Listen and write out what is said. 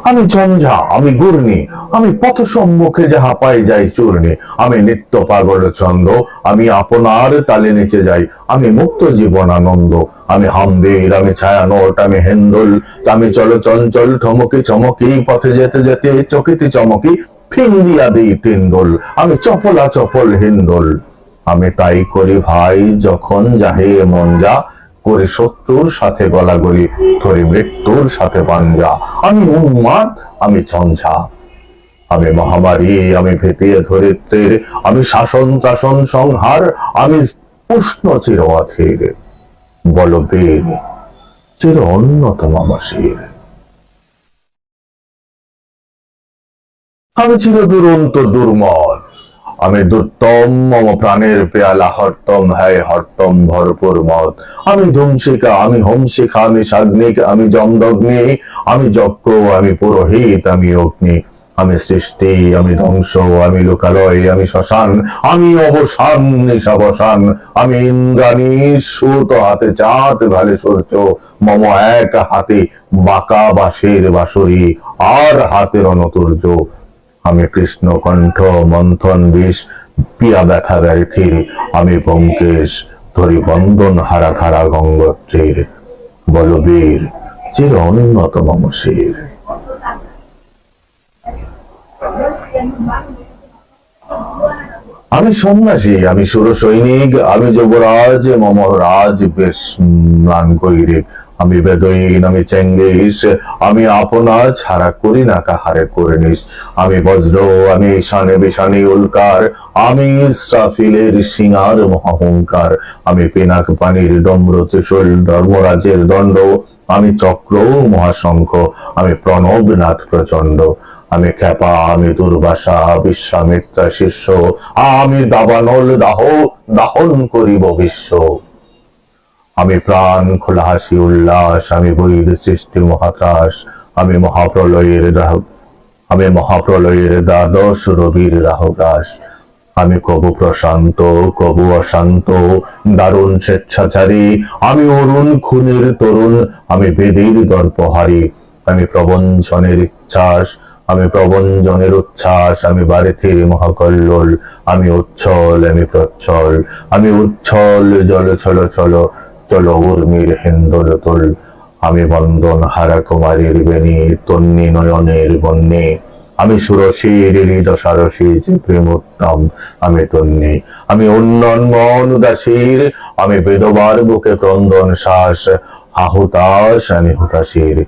আমি ঝঞ্ঝা, আমি ঘূর্ণি, আমি পথ সম্মুখে যাহা পাই যাই চূর্ণি। আমি নিত্য পাগল ছন্দ, আমি আপনার তালে নেচে যাই। আমি মুক্ত জীবন আনন্দ, আমি হামবীর, আমি ছায়ানট, আমি হেন্দুল। আমি চল চঞ্চল ঠমকি চমকি, পথে যেতে যেতে চকিতে চমকি, ফিং দিয়া দিই তিনদোল। আমি চপলা চপল হিন্দোল। আমি তাই করি ভাই যখন যাহে মন যা, করি শত্রুর সাথে গলাগলি, ধরি মৃত্যুর সাথে পাঞ্জা। আমি উন্মাদ, আমি ঝঞ্ঝা, আমি মহামারী, আমি ভীতিয়ে ধরিত্রীর। আমি শাসন ত্রাসন সংহার, আমি উষ্ণ চির অধীর। বলবীর, চির অন্যতম মশির। আমি চির দুরন্ত দুর্মদ, আমি দুর্তম, মম প্রাণের পেয়ালা হরতম, হ্যায় হরতম ভরপুর মদ। আমি ধূমশিখা, আমি হোমশিখা, আমি সাগ্নিক, আমি জমদগ্নি। আমি যজ্ঞ, আমি পুরোহিত, আমি অগ্নি। আমি সৃষ্টি, আমি ধ্বংস, আমি লোকালয়, আমি শ্মশান। আমি অবসান, নিশাবসান। আমি ইন্দ্রাণী, সুত হাতে চাঁদ ভালে সূর্য। মম এক হাতে বাঁকা বাঁশের বাঁশরি, আর হাতের অনতুর্য। আমি কৃষ্ণ কণ্ঠ, মন্থন বিষ, পিয়া ব্যথা ব্যথির। আমি ব্যোমকেশ, ধরি বন্দন হারা ধারা গঙ্গোত্রীর। বলবীর, চির অন্যতম মশির। আমি সন্ন্যাসী, আমি সুর সৈনিক, আমি যুবরাজ, মম রাজ বেশ ম্লান গৈরিক। আমি বেদইন, আমি চেঙ্গিস, আমি আপনা ছাড়া করি না কাহারে করিনিস। আমি বজ্র, আমি ঈশানে বিশানি উল্কার। আমি ইসরাফিলের সিঙার মহাহুঙ্কার। আমি পিনাক পানির ডম্র ত্রিশূল, ধর্মরাজের দণ্ড। আমি চক্র, মহাশঙ্খ, আমি প্রণবনাথ প্রচণ্ড। আমি খ্যাপা, আমি দুর্বাসা, বিশ্বামিত্রা শিষ্য। আমি দাবানল দাহ, দাহন করিব বিশ্ব। আমি প্রাণ খোলা হাসি উল্লাস, আমি বৈদ সৃষ্টি মহাত্রাস। আমি মহাপ্রলয়ের দ্বাদশ রবির রাহুগ্রাস। আমি কবু প্রশান্ত, কবু অশান্ত, দারুণ স্বেচ্ছাচারী। আমি অরুণ খুনের তরুণ, আমি বেদের দর্পহারী। আমি প্রবঞ্চনের ইচ্ছাস, আমি প্রবঞ্চনের উচ্ছ্বাস। আমি বারেথির মহাকল্লোল, আমি উচ্ছল, আমি প্রচ্ছল। আমি উচ্ছল জল ছল চল, চল উর্মির হিন্দোল তোল। আমি বন্দন হারা কুমারীর বেণী, তন্নি নয়নের বন্যে। আমি সুরসীর হৃদসারসী, যে প্রেমোত্তম আমি তন্নি। আমি উন্নন্মন উদাসীর, আমি বেদবার বুকে ক্রন্দন শ্বাস। হাহুতাস, আমি হুতাশীর।